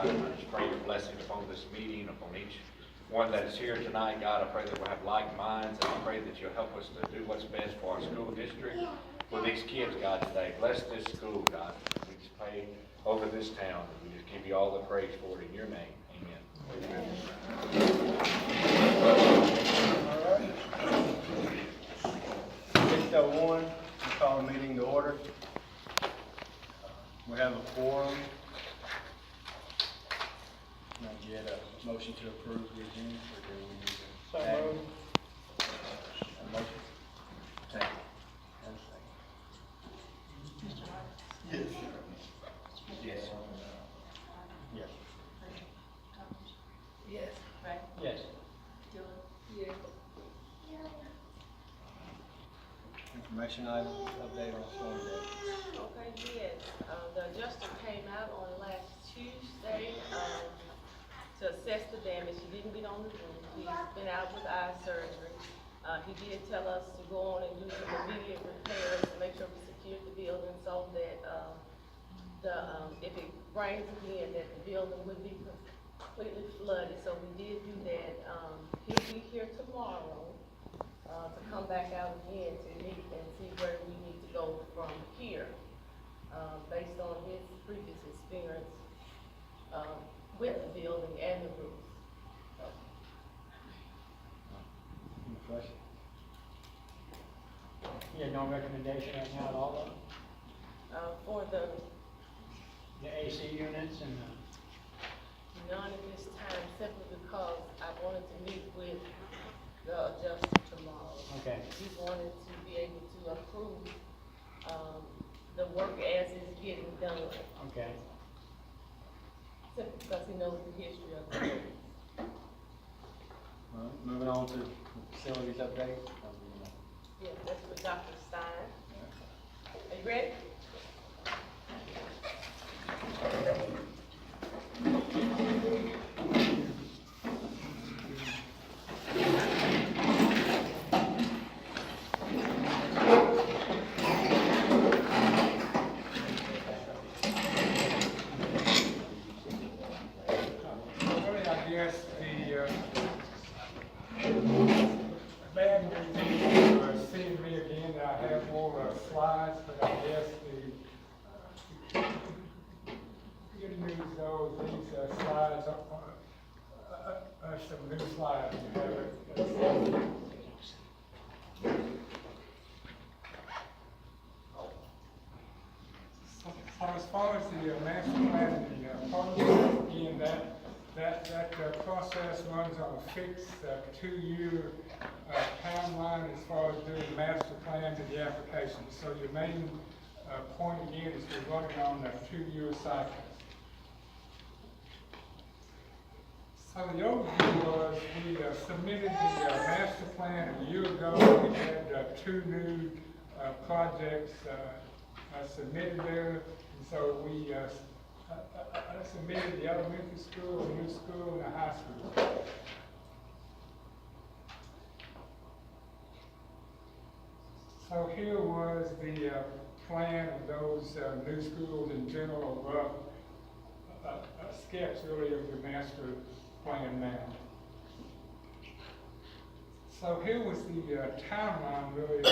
God, and I just pray your blessing upon this meeting, upon each one that is here tonight. God, I pray that we'll have like minds, and I pray that you'll help us to do what's best for our school district, for these kids, God, today. Bless this school, God. We just pray over this town, and we just give you all the praise for it in your name. Amen. All right. 6:01, we call the meeting to order. We have a quorum. Can I get a motion to approve the agenda, or do we need to? So add? moved. A motion? Second. And a second. Yes. Yes. Yes. Yes. Right. Yes. Dylan? Yes. Information item, update on storm damage. Okay, yes, the adjuster came out on last Tuesday, to assess the damage. He didn't get on the roof. He's been out with eye surgery. He did tell us to go on and do some immediate repairs to make sure we secured the building so that, if it rains again, that the building would be completely flooded. So we did do that. He'll be here tomorrow, to come back out again to meet and see where we need to go from here, based on his previous experience, with the building and the roof. So, Any questions? You had no recommendation right now at all, though? for the The AC units and none at this time, simply because I wanted to meet with the adjuster tomorrow. okay, He wanted to be able to approve, the work as it's getting done, okay. simply because he knows the history of the building. All right, moving on to the facilities update. Yeah, that's for Dr. Stein. Are you ready? Really, I guess the bad news is seeing me again, that I have more slides, but I guess the good news though, is these slides are some new slides. You have it. So as far as the master plan, the partnership, again, that process runs on a fixed 2-year timeline as far as doing master plan to the application. So your main point again is we're running on a 2-year cycle. So the overview was we submitted the master plan a year ago. We had 2 new projects submitted there. And so we submitted the elementary school, the new school, and the high school. So here was the plan of those new schools in general, rough sketch really of the master plan now. So here was the timeline really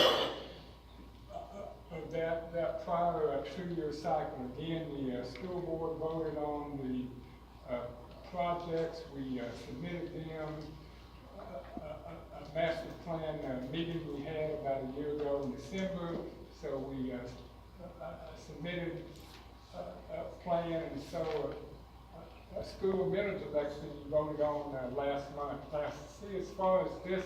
of that prior 2-year cycle. Again, the school board voted on the projects. We submitted them. A master plan meeting we had about a year ago in December. So we submitted a plan, and so a school millage election you voted on last month. See, as far as this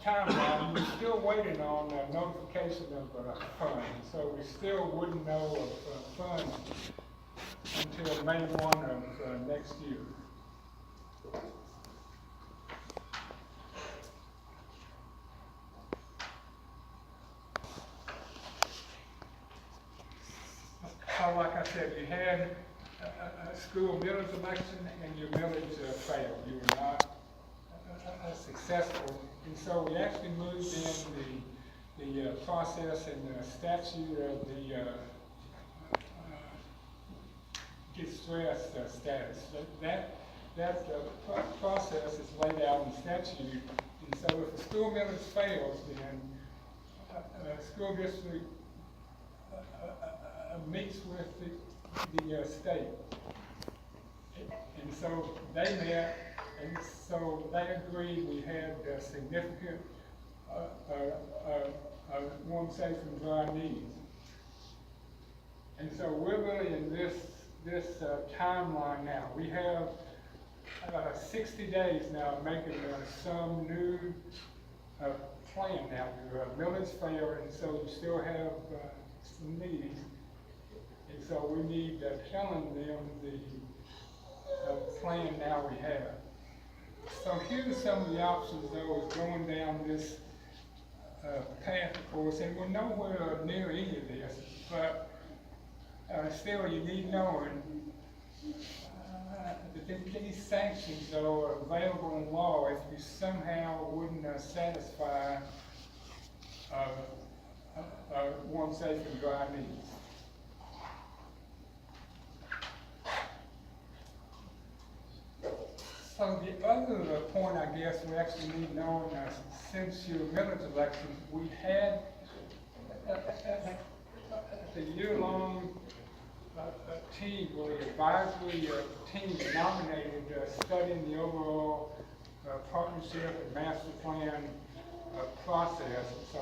timeline, we're still waiting on notification of funds, so we still wouldn't know of funds until May 1 of next year. So like I said, you had a school millage election and your millage failed. You were not successful. And so we actually moved in the process and the statute of the distress status. Process is laid out in statute, and so if a school millage fails, then a school district meets with the state. And so they met, and so they agreed we had significant, warm, safe, and dry needs. And so we're really in this timeline now. We have 60 days now making some new plan now. The millage failed, and so you still have some needs. And so we need telling them the plan now we have. So here's some of the options though is going down this path, of course, and we're nowhere near any of this, but still you need knowing that these sanctions though are available in law if you somehow wouldn't satisfy warm, safe, and dry needs. So the other point, I guess, we actually need knowing, since your millage election, we had the year-long team, really advisory team nominated studying the overall partnership and master plan process. So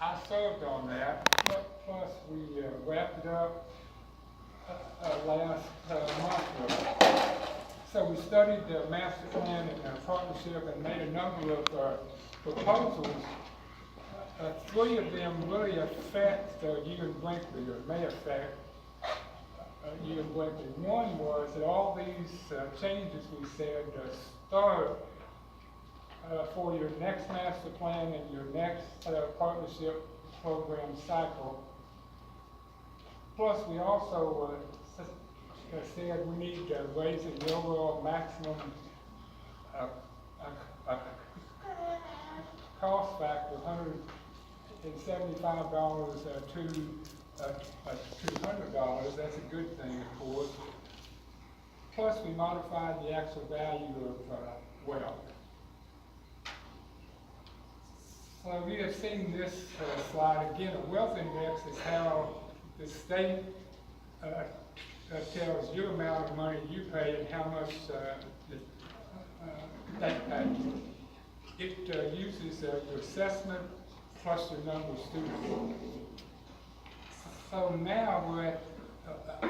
I served on that, plus we wrapped it up last month. So we studied the master plan and partnership and made a number of proposals. 3 of them really affect you and Brinkley, or may affect you and Brinkley. One was that all these changes we said start for your next master plan and your next partnership program cycle. Plus, we also said we need to raise the overall maximum cost factor, $175 to $200. That's a good thing, of course. Plus, we modified the actual value of wealth. So we have seen this slide again. A wealth index is how the state tells you amount of money you pay and how much they pay. It uses your assessment plus your number of students. So now we're at a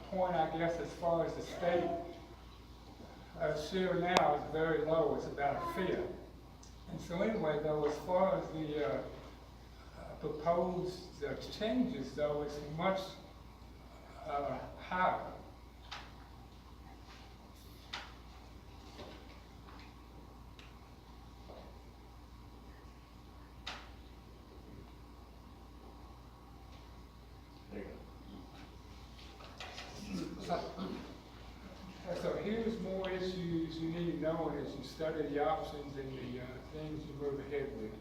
point, I guess, as far as the state share now is very low. It's about a fifth. And so anyway, though, as far as the proposed changes, though, it's much higher. So here's more issues you need to know as you study the options and the things you move ahead with.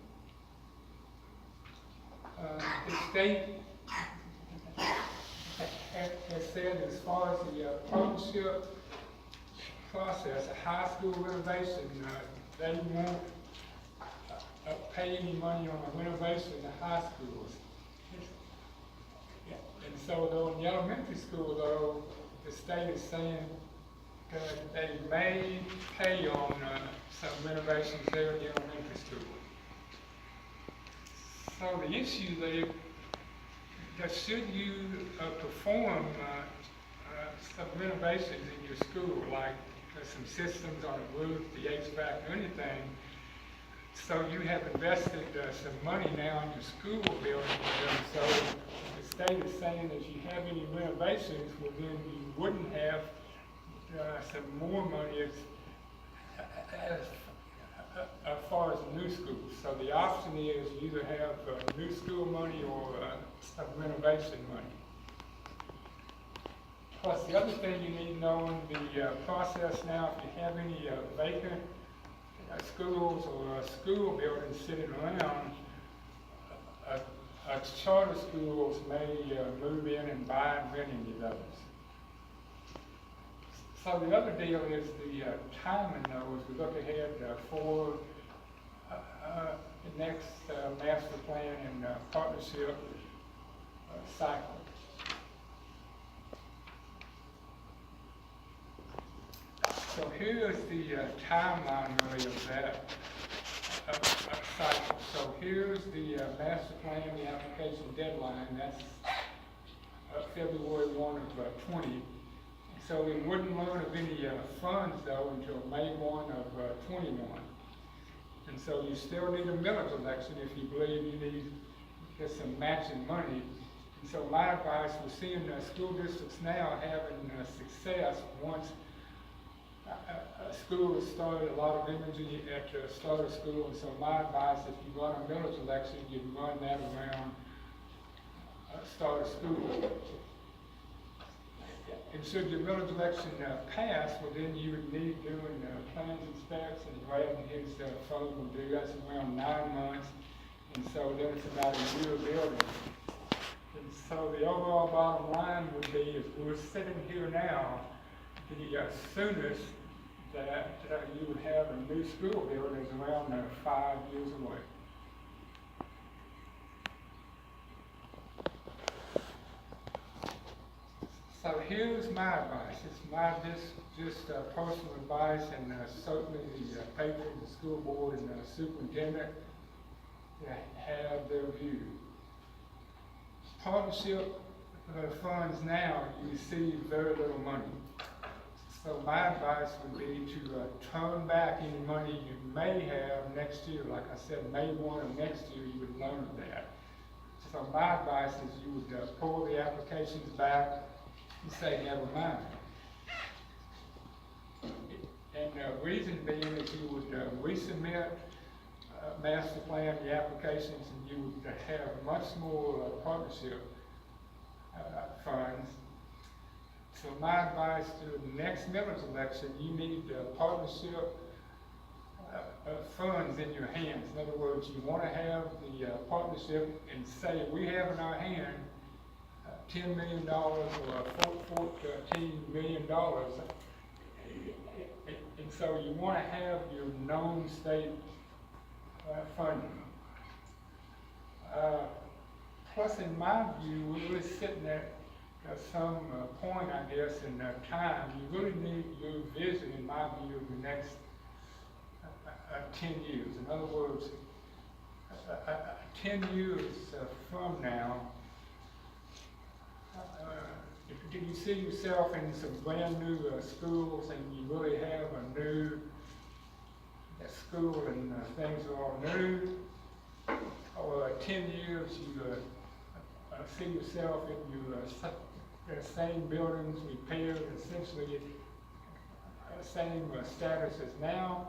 The state has said as far as the partnership process, a high school renovation, they won't pay any money on the renovation in the high schools. And so though in the elementary school, though, the state is saying they may pay on some renovations there in the elementary school. So the issue that should you perform some renovations in your school, like some systems on the roof, the HVAC, or anything, so you have invested some money now in your school building, so the state is saying if you have any renovations, well then you wouldn't have some more money as far as new schools. So the option is you either have new school money or some renovation money. Plus the other thing you need to know in the process now, if you have any vacant schools or school buildings sitting around, charter schools may move in and buy and rent into those. So the other deal is the timing though, as we look ahead for the next master plan and partnership cycle. So here's the timeline really of that cycle. So here's the master plan, the application deadline, that's February 1 of 20. So we wouldn't learn of any funds though until May 1 of 21. And so you still need a millage election if you believe you need just some matching money. And so my advice, we're seeing school districts now having success once a school has started, a lot of energy at the start of school. And so my advice, if you run a millage election, you run that around start of school. And should your millage election pass, well then you would need doing plans and specs and grabbing his phone will do, that's around 9 months. And so then it's about a year building. And so the overall bottom line would be, if we're sitting here now, the soonest that you would have a new school building is around 5 years away. So here's my advice. It's my just personal advice, and certainly the patrons, the school board, and the superintendent have their view. Partnership funds now, you receive very little money. So my advice would be to turn back any money you may have next year. Like I said, May 1 of next year, you would learn of that. So my advice is you would pull the applications back and say, never mind. And the reason being is you would resubmit master plan, the applications, and you would have much more partnership funds. So my advice to the next millage election, you need partnership funds in your hands. In other words, you want to have the partnership and say, we have in our hand $10 million or $14 million. And so you want to have your known state funding. Plus, in my view, we're really sitting at some point, I guess, in time. You really need your vision, in my view, of the next 10 years. In other words, 10 years from now, do you see yourself in some brand new schools, and you really have a new school and things are all new? Or 10 years you see yourself in your same buildings, repaired, essentially same status as now?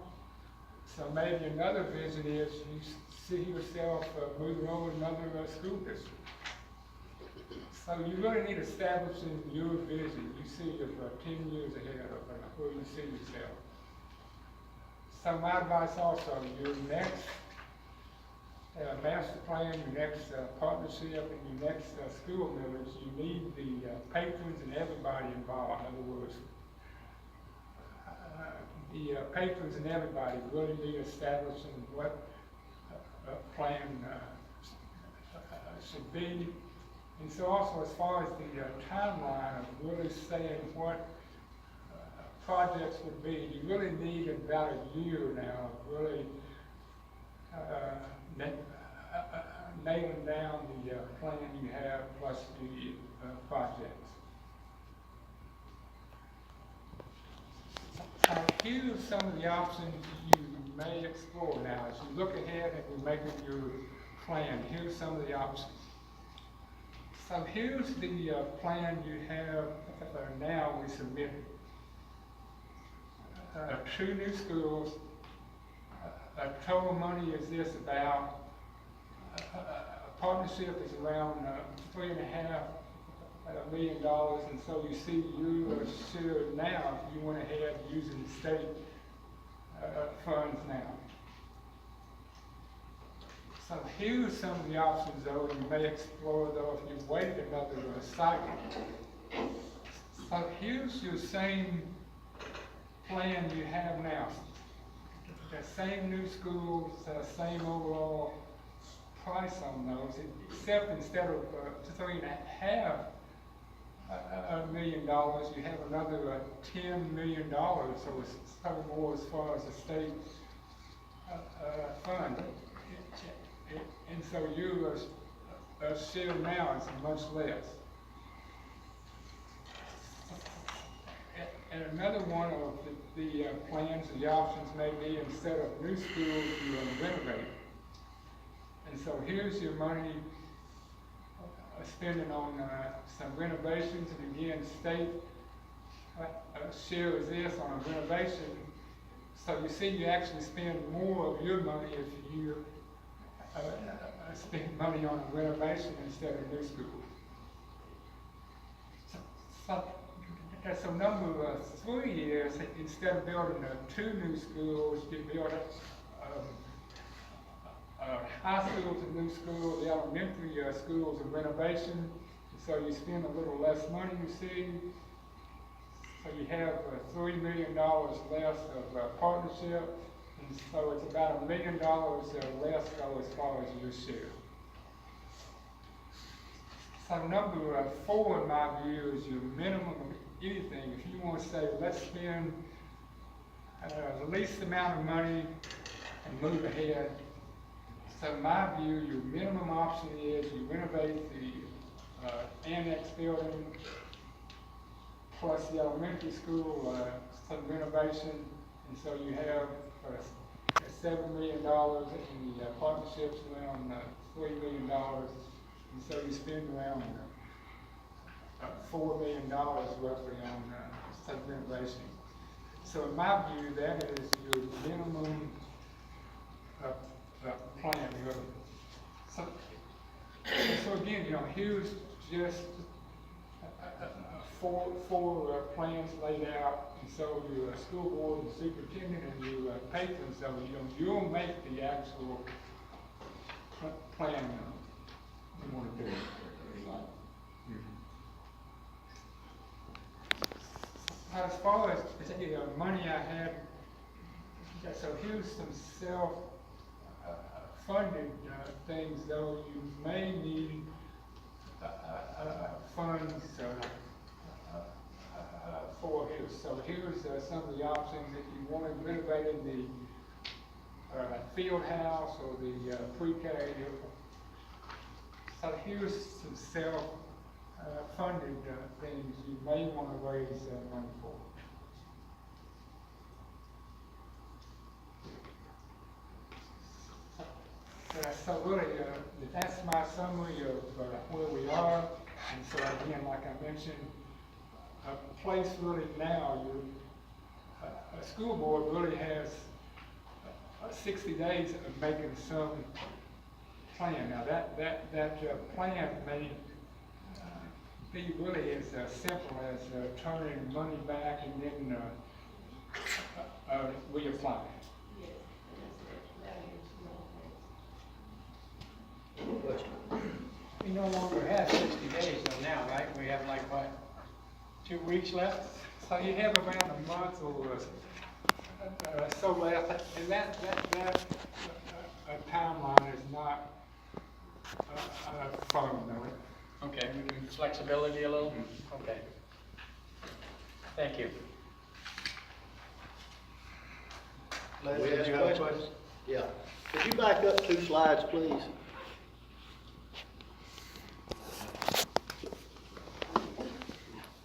So maybe another vision is you see yourself moving over to another school district. So you really need establishing your vision. You see it 10 years ahead of where you see yourself. So my advice also, your next master plan, your next partnership, and your next school millage, you need the patrons and everybody involved. In other words, the patrons and everybody really need establishing what plan should be. And so also, as far as the timeline of really saying what projects would be, you really need about a year now of really nailing down the plan you have plus the projects. Here's some of the options you may explore now. As you look ahead and you're making your plan, here's some of the options. So here's the plan you have now we submitted. 2 new schools. Total money is this about, partnership is around $3.5 million, and so you see you should now, if you went ahead using state funds now. So So here's some of the options though, you may explore though if you waited another cycle. So here's your same plan you have now. The same new schools, same overall price on those, except instead of $3.5 million, you have another $10 million, so it's probably more as far as the state fund. And so your share now is much less. And another one of the plans, the options may be instead of new schools, you renovate. And so here's your money spending on some renovations, and again, state share is this on a renovation. So you see, you actually spend more of your money if you spend money on a renovation instead of new schools. So number 3 is, instead of building 2 new schools, you build high school to new school, the elementary schools and renovation. So you spend a little less money, you see. So you have $3 million less of partnership, and so it's about $1 million less though as far as your share. So number 4 in my view is your minimum of anything. If you want to say, let's spend the least amount of money and move ahead. So in my view, your minimum option is you renovate the annex building plus the elementary school, some renovation, and so you have $7 million in the partnerships, around $3 million, and so you spend around $4 million roughly on some renovation. So in my view, that is your minimum plan, really. So again, here's just four plans laid out, and so your school board and superintendent and your patrons, so you'll make the actual plan you want to do. As far as the money I had, so here's some self-funded things, though you may need funds for here. So here's some of the options if you want to renovate in the field house or the pre-K. So here's some self-funded things you may want to raise money for. So really, that's my summary of where we are. And so again, like I mentioned, a place really now, a school board really has 60 days of making some plan. Now that plan may be really as simple as turning money back and then reapply. we no longer have 60 days though now, right? We have like, what, 2 weeks left? So you have around a month or so left, and that timeline is not firm, though. Okay, we can flexibility a little? Okay. Thank you. Leslie, ask a question? Yeah. Could you back up 2 slides, please?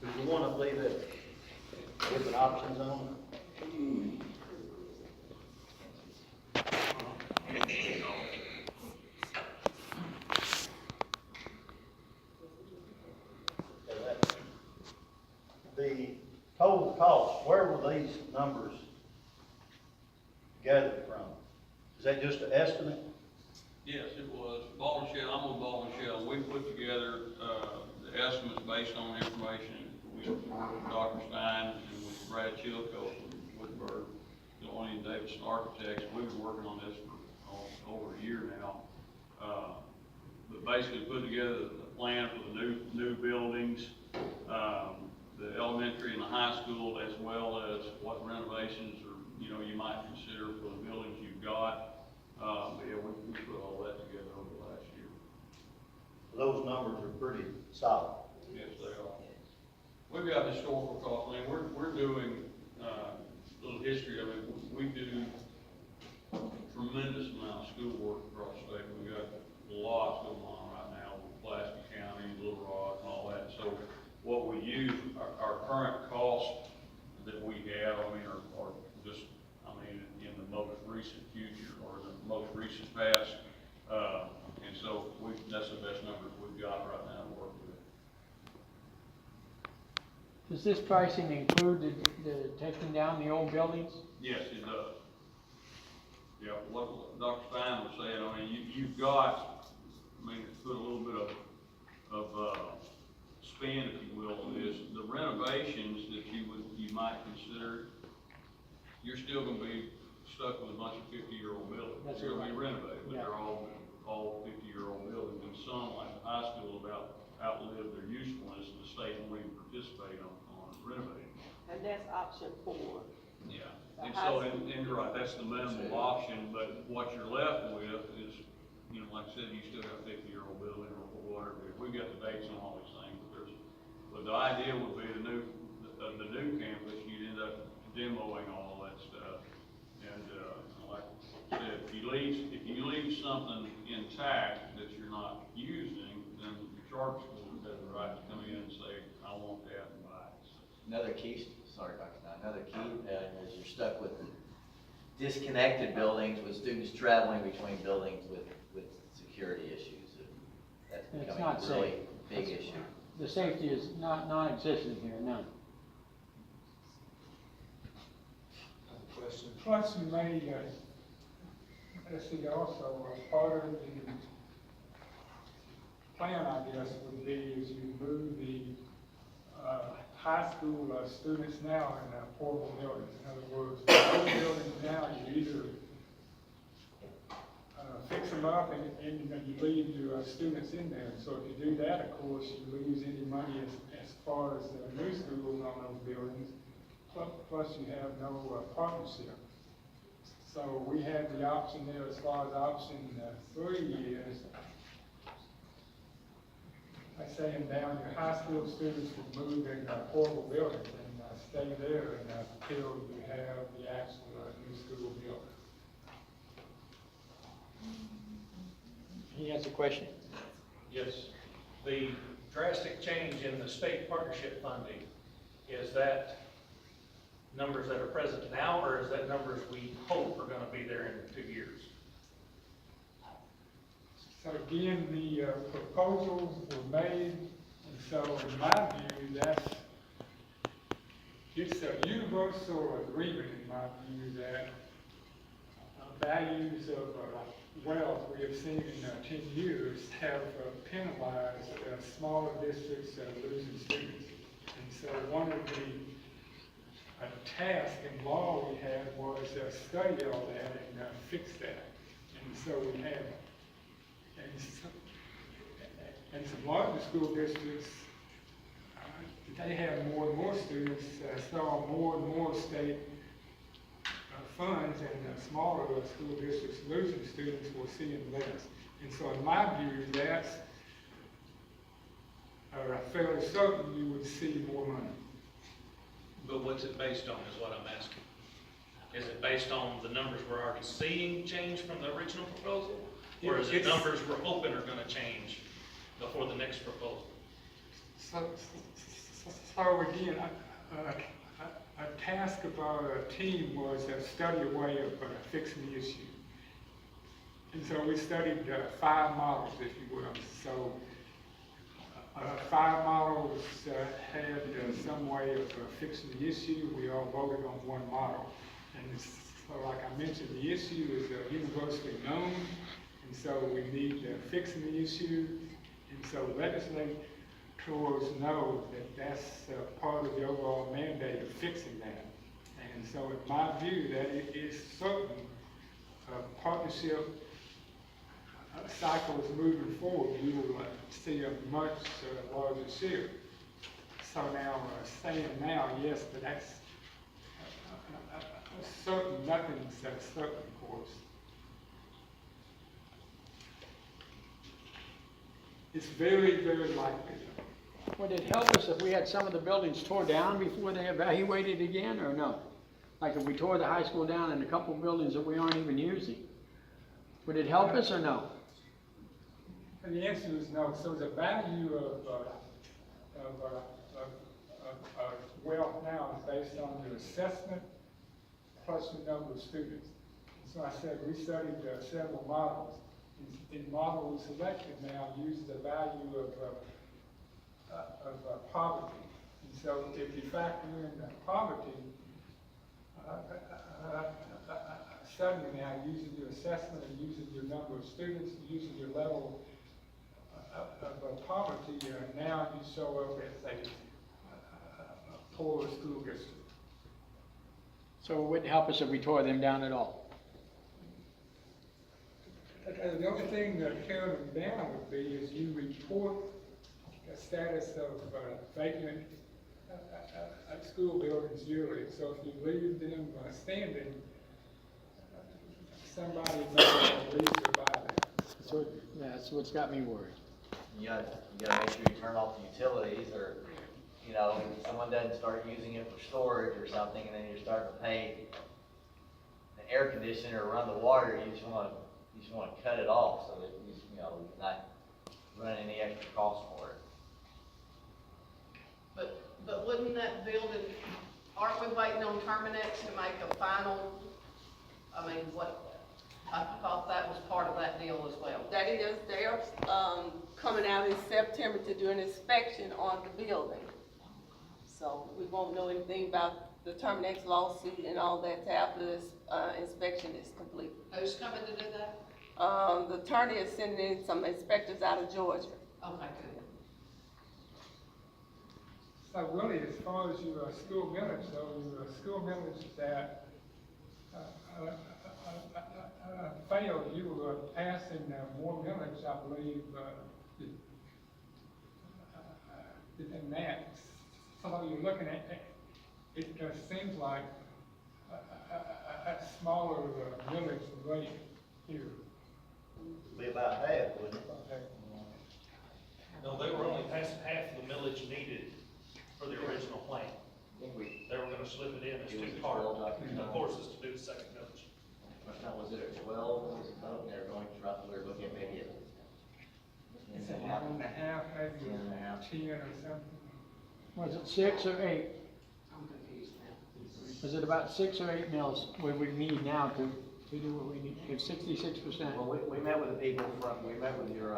There's the one, I believe, that different options on. The total cost, where were these numbers gathered from? Is that just an estimate? Yes, it was. Ball and Shell, I'm with Ball and Shell. We put together, the estimates based on information with Dr. Stein and with Brad Chilco from Woodburg, Delaney and Davidson Architects. We've been working on this for over a year now. But basically put together the plan for the new buildings, the elementary and the high school, as well as what renovations or, you know, you might consider for the buildings you've got. But yeah, we put all that together over the last year. Those numbers are pretty solid. Yes, they are. We've got historical cost, I mean, we're doing, a little history, I mean, we do tremendous amount of schoolwork across the state. We've got lots going on right now with Pulaski County, Little Rock, and all that. So what we use, our current costs that we have, I mean, are just, I mean, in the most recent future or the most recent past. And so that's the best numbers we've got right now to work with. Does this pricing include the taking down the old buildings? Yes, it does. Yeah, what Dr. Stein was saying, I mean, you've got, I mean, to put a little bit of spin, if you will, on this, the renovations that you might consider, you're still gonna be stuck with a bunch of 50-year-old buildings. That's They're gonna be right. renovated, but Yeah. they're all 50-year-old buildings, and some, like the high school, outlived their usefulness, and the state won't even participate on renovating. And that's option 4. Yeah, and so, and you're right, that's the minimal option, but what you're left with is, you know, like I said, you still got a 50-year-old building or whatever. We've got the dates on all these things, but the idea would be the new campus, you'd end up demoing all that stuff. And, like I said, if you leave something intact that you're not using, then the charter school has the right to come in and say, I want that and buy it. Another key, sorry, Dr. Stein, another key is you're stuck with disconnected buildings with students traveling between buildings with security issues. That's It's becoming not a really safe. big issue. The safety is non-existent here, none. Plus, you may, let's see, also, part of the plan, I guess, would be is you move the, high school students now in portable buildings. In other words, the old buildings now, you either, fix them up and you leave your students in there. So if you do that, of course, you lose any money as far as new schools on those buildings. Plus you have no partnership. So we had the option there as far as option 3 is, by saying down your high school students would move in portable buildings and stay there until you have the actual new school building. He has a question? Yes. The drastic change in the state partnership funding, is that numbers that are present now, or is that numbers we hope are gonna be there in 2 years? So again, the proposals were made, and so in my view, it's a universal agreement in my view that values of wealth we have seen in 10 years have penalized smaller districts losing students. And so one of the tasks in law we had was study all that and fix that. And so we have, and some larger school districts, they have more and more students, saw more and more state funds, and smaller school districts losing students were seeing less. And so in my view, that's fairly certain you would see more money. But what's it based on is what I'm asking. Is it based on the numbers we're already seeing change from the original proposal? Or is it It's- numbers we're hoping are gonna change before the next proposal? So again, a task of our team was to study a way of fixing the issue. And so we studied 5 models, if you will. So 5 models had some way of fixing the issue. We all voted on one model. And so like I mentioned, the issue is universally known. And so we need fixing the issue. And so legislators know that that's part of the overall mandate of fixing that. And so in my view, that it is certain partnership cycle is moving forward, you will see a much larger share. So now, saying now, yes, but that's certain, nothing's certain, of course. It's very, very likely. Would it help us if we had some of the buildings tore down before they evaluated again, or no? Like if we tore the high school down and a couple of buildings that we aren't even using? Would it help us or no? And the answer is no. So the value of wealth now is based on your assessment plus the number of students. So I said we studied several models. The model we selected now uses the value of poverty. And so if you factor in poverty, suddenly now using your assessment and using your number of students, using your level of poverty, now you show up as a poorer school district. So it wouldn't help us if we tore them down at all? The only thing that tearing them down would be is you report the status of vacant school buildings yearly. So if you leave them standing, somebody may leave to buy them. So that's what's got me worried. You gotta make sure you turn off the utilities, or, you know, someone doesn't start using it for storage or something, and then you're starting to pay the air conditioner or run the water, you just wanna cut it off so that you know, not run any extra cost for it. But wouldn't that building, aren't we waiting on Terminex to make a final, I mean, I thought that was part of that deal as well. That is, they're, coming out in September to do an inspection on the building. So we won't know anything about the Terminex lawsuit and all that after this, inspection is complete. Who's coming to do that? The attorney is sending in some inspectors out of Georgia. Okay, good. So really, as far as your school millage, though, your school millage that failed, you were passing more millage, I believe, than that. So you're looking at, it seems like a smaller millage rate here. Be about half, wouldn't it? No, they were only passing half of the millage needed for the original plan. They were gonna slip it in as It was two a parts. 12, Of course, it's to do the second millage. Was it at 12? They're going to roughly, we're looking at maybe at. It's a half and a half, maybe 10 and a half. 10 or something. Was it 6 or 8? I'm confused now. Is it about 6 or 8 mils we need now to do what we need? It's 66%. Well, we met with the people we met with your,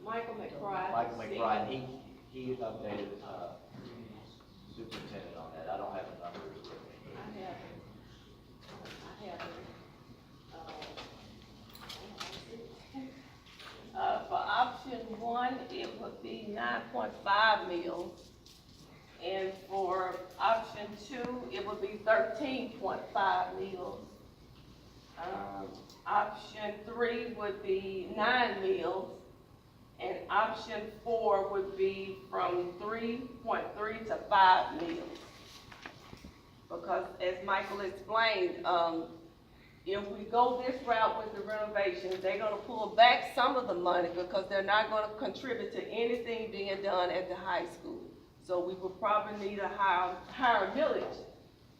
Michael McBride. Michael McBride, he updated, superintendent on that. I don't have the numbers with me. I have it. For option 1, it would be 9.5 mils. And for option 2, it would be 13.5 mils. Option 3 would be 9 mils. And option 4 would be from 3.3 to 5 mils. Because as Michael explained, if we go this route with the renovations, they're gonna pull back some of the money because they're not gonna contribute to anything being done at the high school. So we will probably need a higher millage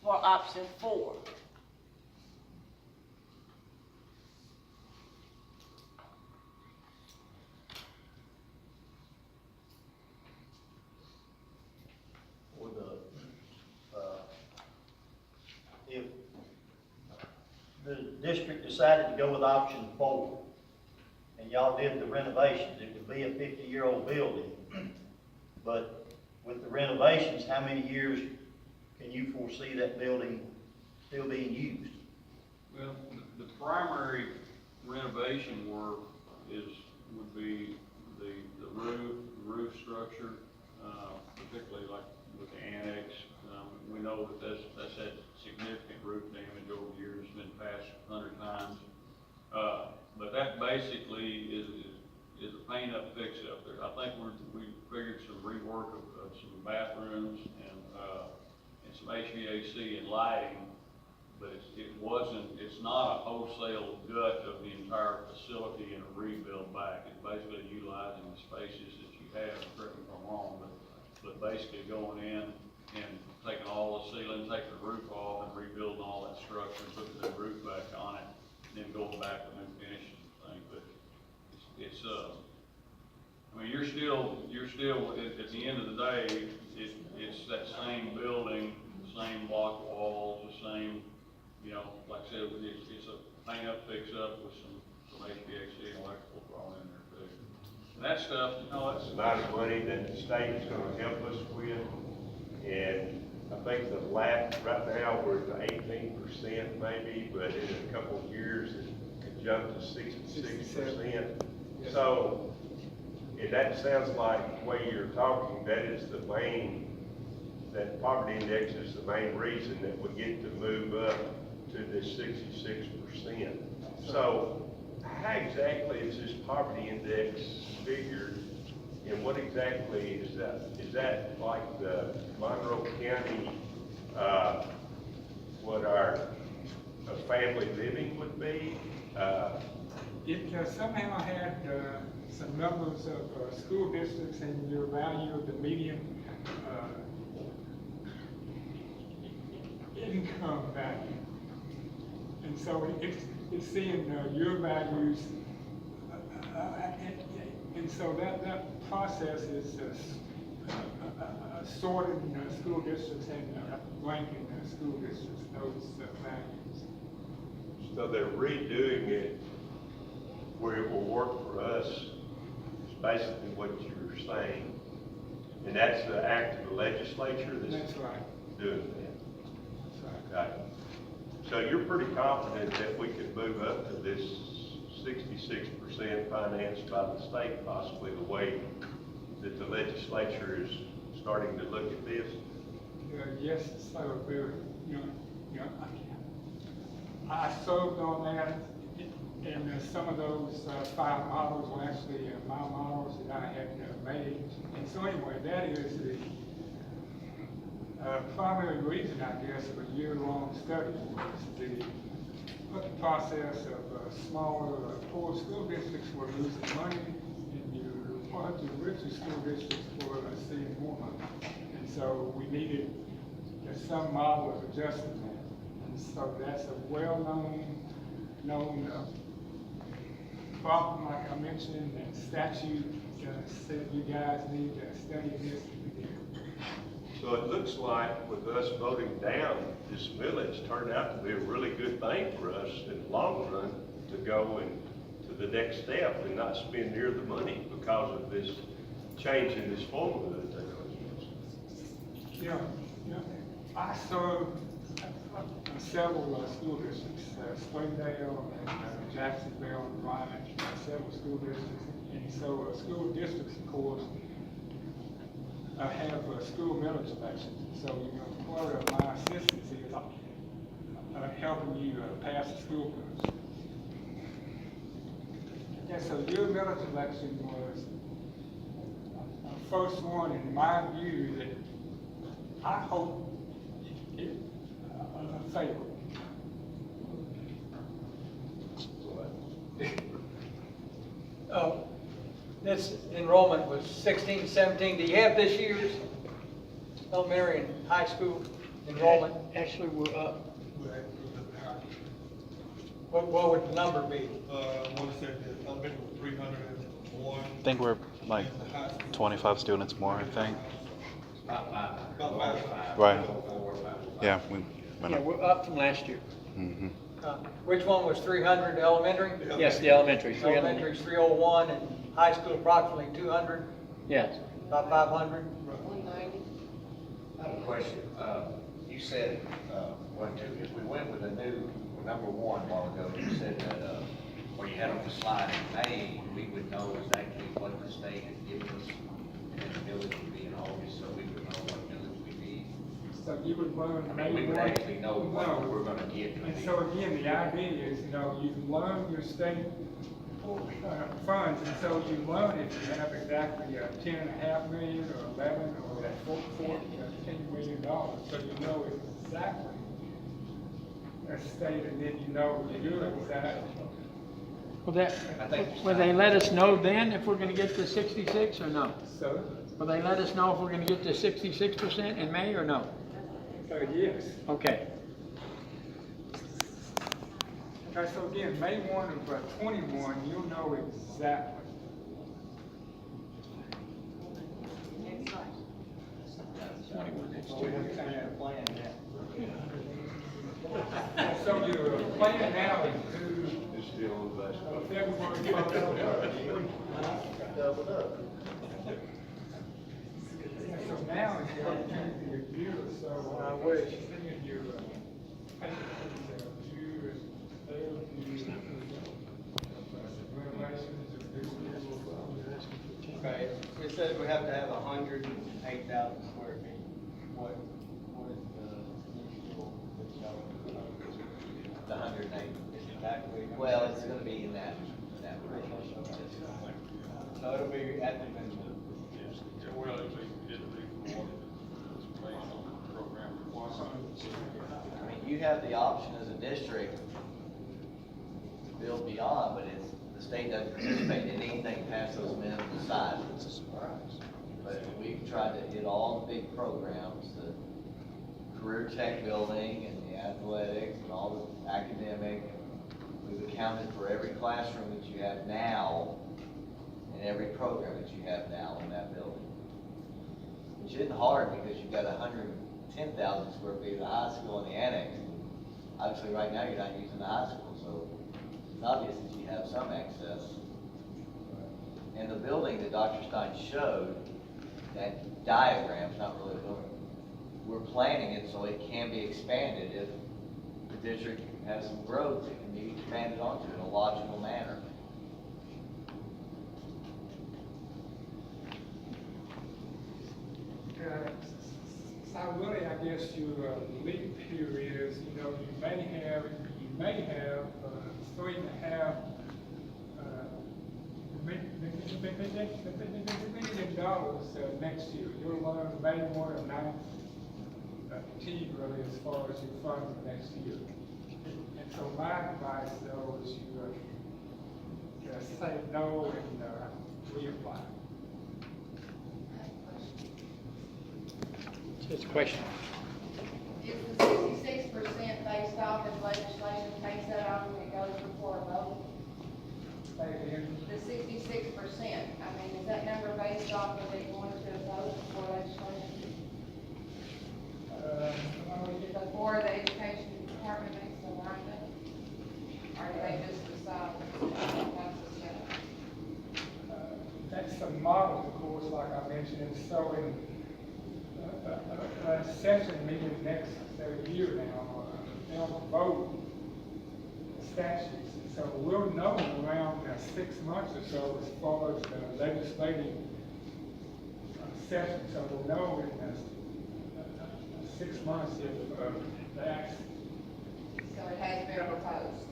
for option 4. If the district decided to go with option 4, and y'all did the renovations, it would be a 50-year-old building. But with the renovations, how many years can you foresee that building still being used? Well, the primary renovation work would be the roof structure, particularly like with the annex. We know that that's had significant roof damage over the years, been passed 100 times. But that basically is a paint up, fix up there. I think we figured some rework of some bathrooms and some HVAC and lighting, but it's not a wholesale gut of the entire facility and a rebuild back. It's basically utilizing the spaces that you have, correct me if I'm wrong, but basically going in and taking all the ceilings, taking the roof off and rebuilding all that structure and putting the roof back on it, and then going back with new finishing thing, but it's I mean, you're still, at the end of the day, it's that same building, the same block walls, the same, you know, like I said, it's a paint up, fix up with some HVAC and electrical thrown in there too. And that stuff, you know, It's the amount of money that the state is gonna help us with, and I think the lap, right now, we're at 18% maybe, but in a couple of years, it could jump to 66%. So, and that sounds like the way you're talking, that is the main, that poverty index is the main reason that we get to move up to this 66%. So, how exactly is this poverty index figured, and what exactly is that? Is that like the Monroe County, what our family living would be? It somehow had some numbers of school districts and your value of the median income value. And so it's seeing your values, and so that process is sorting school districts and ranking school districts, those values. So they're redoing it where it will work for us, is basically what you're saying. And that's the act of the legislature That's right. doing that. That's right. Okay. So you're pretty confident that we could move up to this 66% financed by the state, possibly the way that the legislature is starting to look at this? Yes, so very, I served on that, and some of those 5 models were actually my models that I had made. And so anyway, that is the primary reason, I guess, of a year-long study was the process of smaller, poor school districts were losing money, and the richer school districts were receiving more money. And so we needed some model of adjusting that. And so that's a well-known problem, like I mentioned, and statute said you guys need to study this again. So it looks like with us voting down this millage turned out to be a really good thing for us in the long run to go to the next step and not spend near the money because of this change in this formula that they're going to use. Yeah. I served several school districts, Springdale and Jacksonville and Bryan, several school districts. And so school districts, of course, have school millage elections. So, part of my assistance is helping you pass the school millage. Yeah, so your millage election was the first one, in my view, that I hope it failed. This enrollment was 16, 17. Do you have this year's elementary and high school enrollment? Actually, we're up. What would the number be? I want to say that elementary was 301. I think we're like 25 students more, I think. Right. Yeah, we went Yeah, up. we're up from last year. Mm-hmm. Which one was 300 elementary? Yes, the elementary. 300. Elementary's 301 and high school approximately 200, Yes. about 500. 190. I have a question. You said, if we went with a new number 1 a while ago, you said that, where you had on the slide in May, we would know exactly what the state had given us, and the millage would be in August, so we would know what millage we need. Is So you would learn I May mean, we would 1. actually know what we're gonna get. And so again, the idea is, you learn your state funds, and so you learn if you have exactly 10.5 million or 11 or that $10 million, so you know exactly a state, and then you know you're exactly. Will they let us know then if we're gonna get to 66 or no? So, Will they let us know if we're gonna get to 66% in May or no? yes. Okay. Okay, so again, May 1 of 21, you'll know exactly. We have to have a plan now. So your plan now is due It's still on the list. February 1st. Doubled up. So now is the opportunity to review it, so I wish seeing your papers due and they're due. Renovations of this school. Okay, it says we have to have 108,000 square feet. What is the usual? The 108. Exactly. Well, it's gonna be in that range. So it'll be at the minimum. Well, it'll be for what it's based on the program requirements. I mean, you have the option as a district to build beyond, but the state doesn't participate in anything past those minimum sizes. But we've tried to hit all the big programs, the career tech building and the athletics and all the academic. We've accounted for every classroom that you have now and every program that you have now in that building. Which isn't hard because you've got 110,000 square feet of the high school and the annex. Obviously, right now, you're not using the high school, so it's obvious that you have some access. And the building that Dr. Stein showed, that diagram's not really a building. We're planning it so it can be expanded if the district has some growth, it can be expanded onto in a logical manner. So really, I guess your leap here is, you may have 3.5 million dollars next year. You'll learn May 1 of 19 really as far as your funds for next year. And so my advice though is you say no and reapply. Just a question. Is the 66% based off of legislation takes that on and it goes before a vote? Say again. The 66%, I mean, is that number based off of it going to a vote before legislation? Before the education department makes the alignment? Or do they just decide once it's done? That's the model, of course, like I mentioned, and so in a session meeting next year now, they'll vote statutes. So we'll know around 6 months or so as far as the legislative session. So we'll know in 6 months if that's So it has been proposed.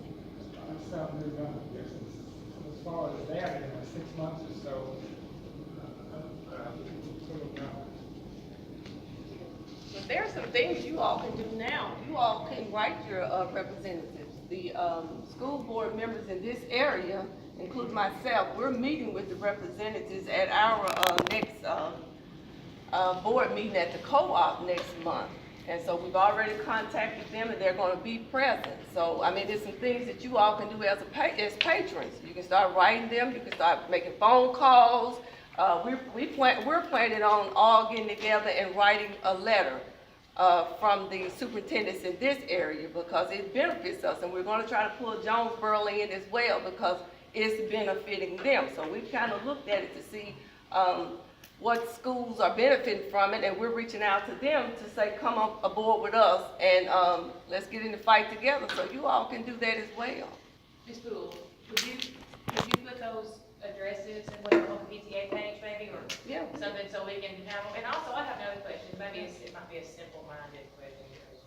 something we're going to do. As far as that, in 6 months or so, we'll know. But there are some things you all can do now. You all can write your representatives. The school board members in this area, including myself, we're meeting with the representatives at our next board meeting at the co-op next month. And so we've already contacted them and they're gonna be present. So, I mean, there's some things that you all can do as patrons. You can start writing them, you can start making phone calls. We're planning on all getting together and writing a letter from the superintendents in this area because it benefits us, and we're gonna try to pull Jonesboro in as well because it's benefiting them. So we've kind of looked at it to see what schools are benefiting from it, and we're reaching out to them to say, come on aboard with us and let's get in the fight together. So you all can do that as well. Ms. Poole, could you put those address this and put it on the PTA page maybe, or Yeah. something so we can have, and also I have another question, maybe it might be a simple-minded question here as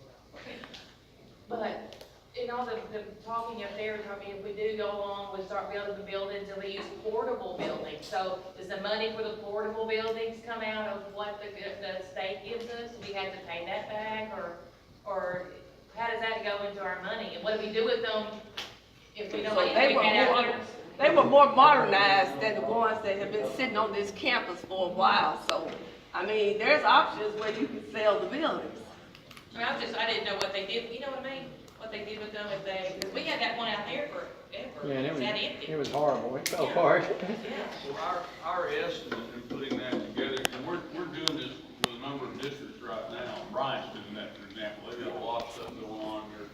well. But in all the talking up there, I mean, if we do go along, we start building the buildings and we use portable buildings. So does the money for the portable buildings come out of what the state gives us? Do we have to pay that back, or how does that go into our money? And what do we do with them if we don't, So if they we were pay out more, here? they were more modernized than the ones that have been sitting on this campus for a while, so, I mean, there's options where you can sell the buildings. I mean, I didn't know what they did, you know what I mean? What they did with them if they, because we had that one out there forever. Yeah, and It's that empty. it was horrible, it fell Yeah. apart. Yeah. Well, our estimate in putting that together, and we're doing this with a number of districts right now. Bryant's doing that, for example. They've got a lot of stuff going on there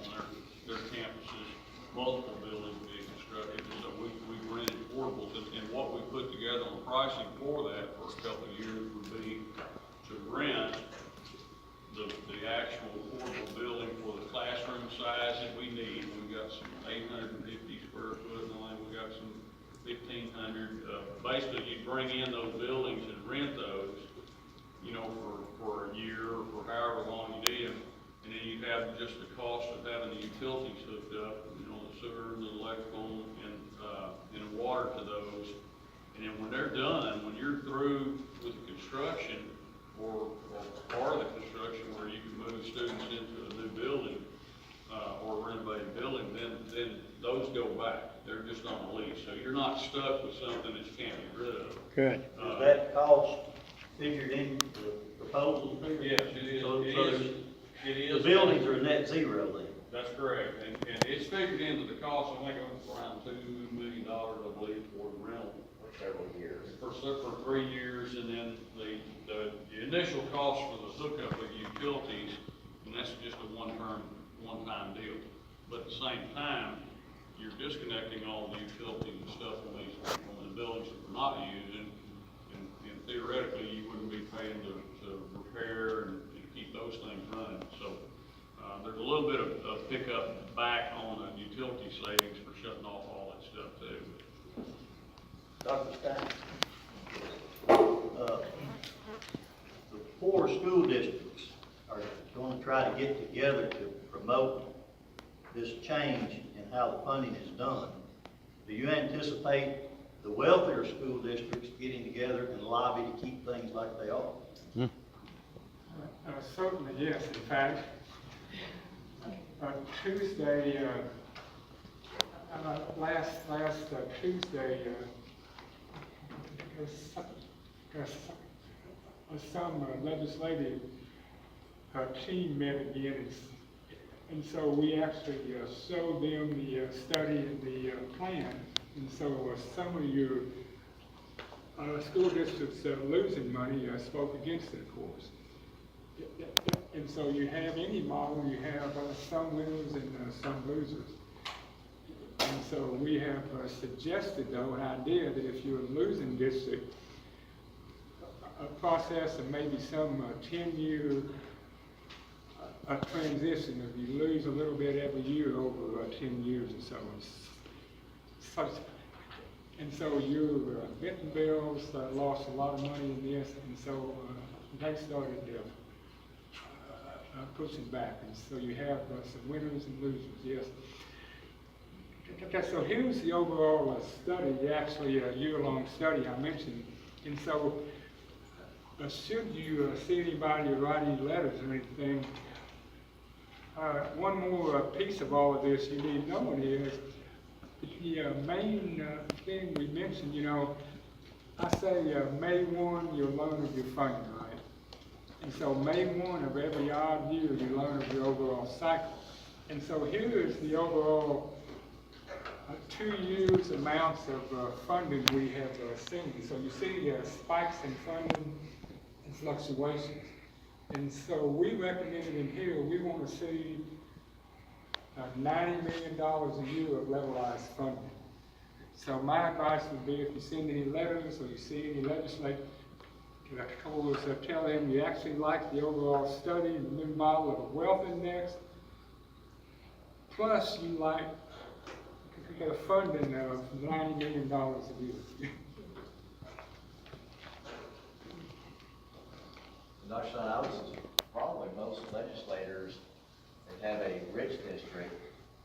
on their campuses, multiple buildings being constructed. So we've rented portables, and what we put together on pricing for that for a couple of years would be to rent the actual portable building for the classroom size that we need. We've got some 850 square foot, and then we've got some 1,500. Basically, you bring in those buildings and rent those, you know, for a year or for however long you need them. And then you have just the cost of having the utilities hooked up, you know, the sewer and the electrical and the water to those. And then when they're done, when you're through with the construction, or part of the construction where you can move students into a new building, or renovated building, then those go back. They're just on a lease, so you're not stuck with something that you can't get rid of. Good. Is that cost figured in the proposal? Yes, it is. So It is. the buildings are net zero then? That's correct, and it's figured into the cost, I think it was around $2 million, I believe, for the rental. For several years. For 3 years, and then the initial cost for the hookup of utilities, and that's just a one-time deal. But at the same time, you're disconnecting all the utilities and stuff on the buildings that we're not using, and theoretically, you wouldn't be paying to repair and keep those things running. So, there's a little bit of pickup back on the utility savings for shutting off all that stuff too. Dr. Stein? The 4 school districts are going to try to get together to promote this change in how the funding is done. Do you anticipate the wealthier school districts getting together and lobby to keep things like they are? Certainly, yes. In fact, Tuesday, last Tuesday, some legislative team met again, and so we actually showed them the study and the plan. And so some of your school districts losing money spoke against it, of course. And so you have any model, you have some winners and some losers. And so we have suggested, though, an idea that if you're a losing district, a process of maybe some 10-year transition. If you lose a little bit every year over 10 years or so. And so your Bentonville's lost a lot of money in this, and so they started pushing back. And so you have some winners and losers, yes. Okay, so here's the overall study, actually a year-long study I mentioned. And so should you see anybody writing letters or anything, one more piece of all of this you need knowing is the main thing we mentioned, you know, I say May 1, you'll learn of your funding, right? And so May 1 of every odd year, you learn of your overall cycle. And so here is the overall 2 years amounts of funding we have seen. So you see spikes in funding and fluctuations. And so we recommended in here, we want to see $90 million a year of levelized funding. So my advice would be if you send any letters or you see any legislators, tell them you actually like the overall study and the new model of a wealth index, plus you like we got a funding of $90 million a year. Dr. Son, I was probably most legislators that have a rich district,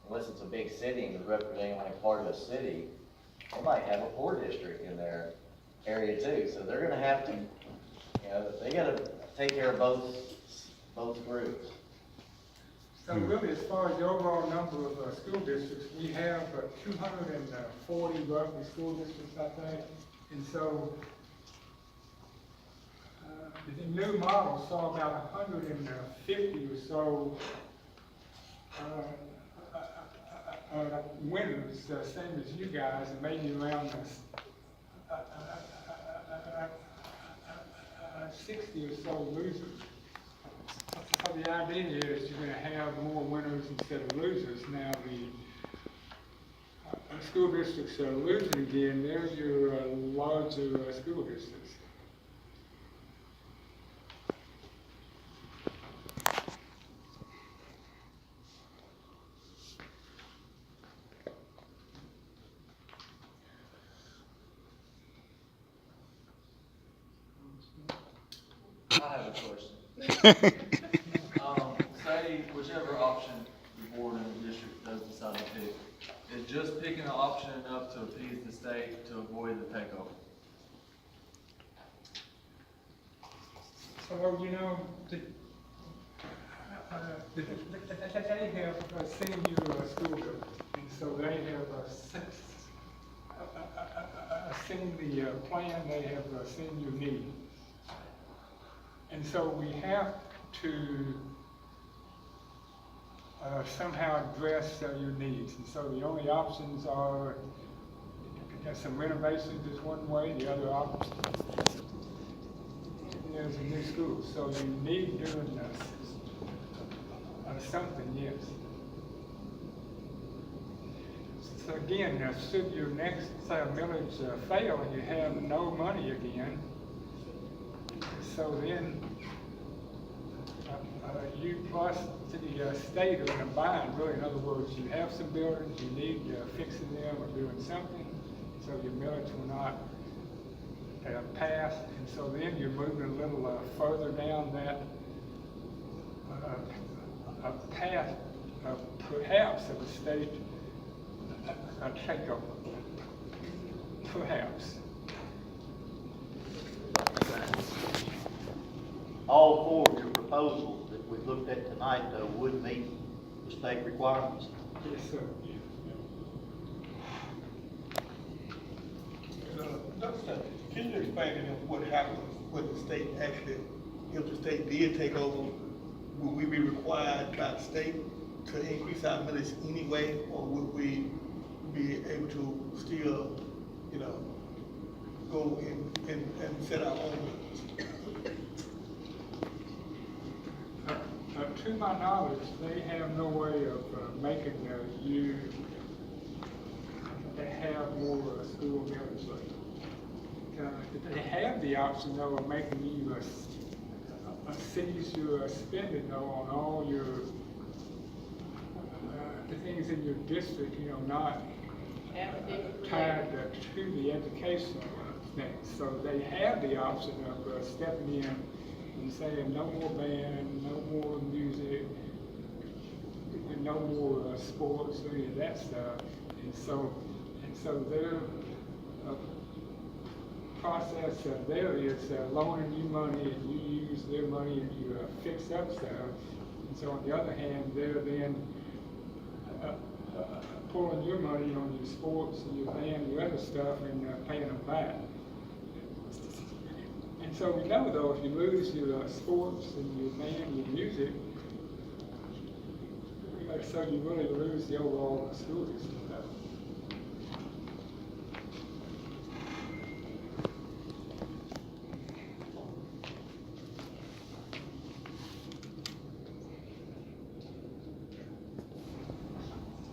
unless it's a big city and they're representing only part of a city, they might have a poor district in their area too. So they're gonna have to, you know, they gotta take care of both groups. So really, as far as the overall number of school districts, we have 240 roughly school districts, I think. And so the new model saw about 150 or so winners, same as you guys, and maybe around 60 or so losers. So the idea is you're going to have more winners instead of losers. Now the school districts are losing again. They're your larger school districts. I have a question. Say whichever option the board and the district does decide to pick, is just picking the option enough to appease the state to avoid the takeover? So, you know, they have seen your school building, and so they have seen the plan, they have seen your need. And so we have to somehow address your needs. And so the only options are, some renovations is one way, the other option is a new school. So you need doing something, yes. So again, should your next millage fail and you have no money again, so then you plus the state are in a bind, really. In other words, you have some buildings, you need fixing them or doing something, so your millage will not pass, and so then you're moving a little further down that path of perhaps of a state takeover, perhaps. All four of your proposals that we looked at tonight, though, would meet the state requirements. Yes, sir. Dr. Can you explain to them what happens when the state actually, if the state did take over, would we be required by the state to increase our millage anyway, or would we be able to still, you know, go and set our own millage? To my knowledge, they have no way of making you have more school millage rate. They have the option, though, of making you seize your spending, though, on all your the things in your district, you know, not tied to the educational things. So they have the option of stepping in and saying no more band, no more music, and no more sports, any of that stuff. And so their process there is loaning you money, and you use their money and you fix up stuff. And so on the other hand, they're then pulling your money on your sports and your band and your other stuff and paying them back. And so we know, though, if you lose your sports and your band and your music, so you really lose the overall school district.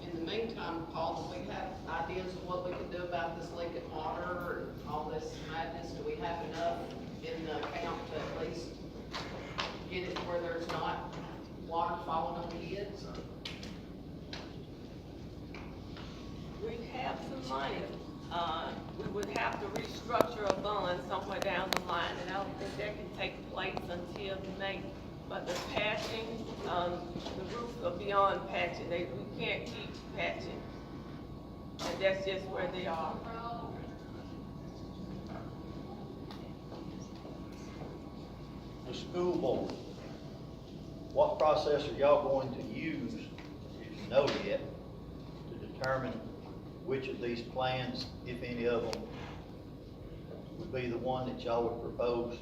In the meantime, Paul, do we have ideas of what we can do about this leak in water and all this madness? Do we have enough in the account to at least get it where there's not water falling on kids? We have some money, we would have to restructure a bond somewhere down the line, and I don't think that can take place until May. But the patching, the roofs are beyond patching, we can't keep patching. And that's just where they are. The school board, what process are y'all going to use, if you know yet, to determine which of these plans, if any of them, would be the one that y'all would propose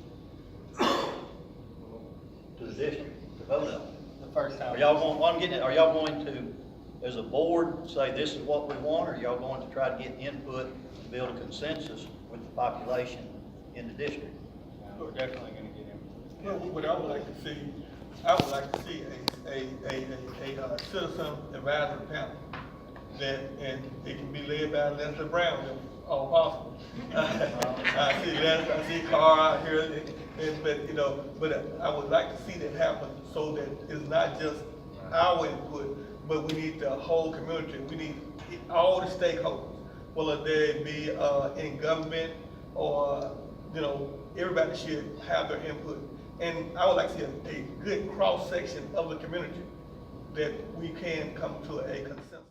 to the district to vote on? The first time. Are y'all going, what I'm getting at, are y'all going to, as a board, say this is what we want, or are y'all going to try to get input to build a consensus with the population in the district? We're definitely gonna get him. Well, what I would like to see, I would like to see a citizen advisory panel that, and it can be led by Leslie Brown if all possible. I see Leslie, I see Carl out here, but, you know, but I would like to see that happen so that it's not just our input, but we need the whole community, we need all the stakeholders, whether they be, in government or, you know, everybody should have their input. And I would like to see a good cross-section of the community that we can come to a consensus.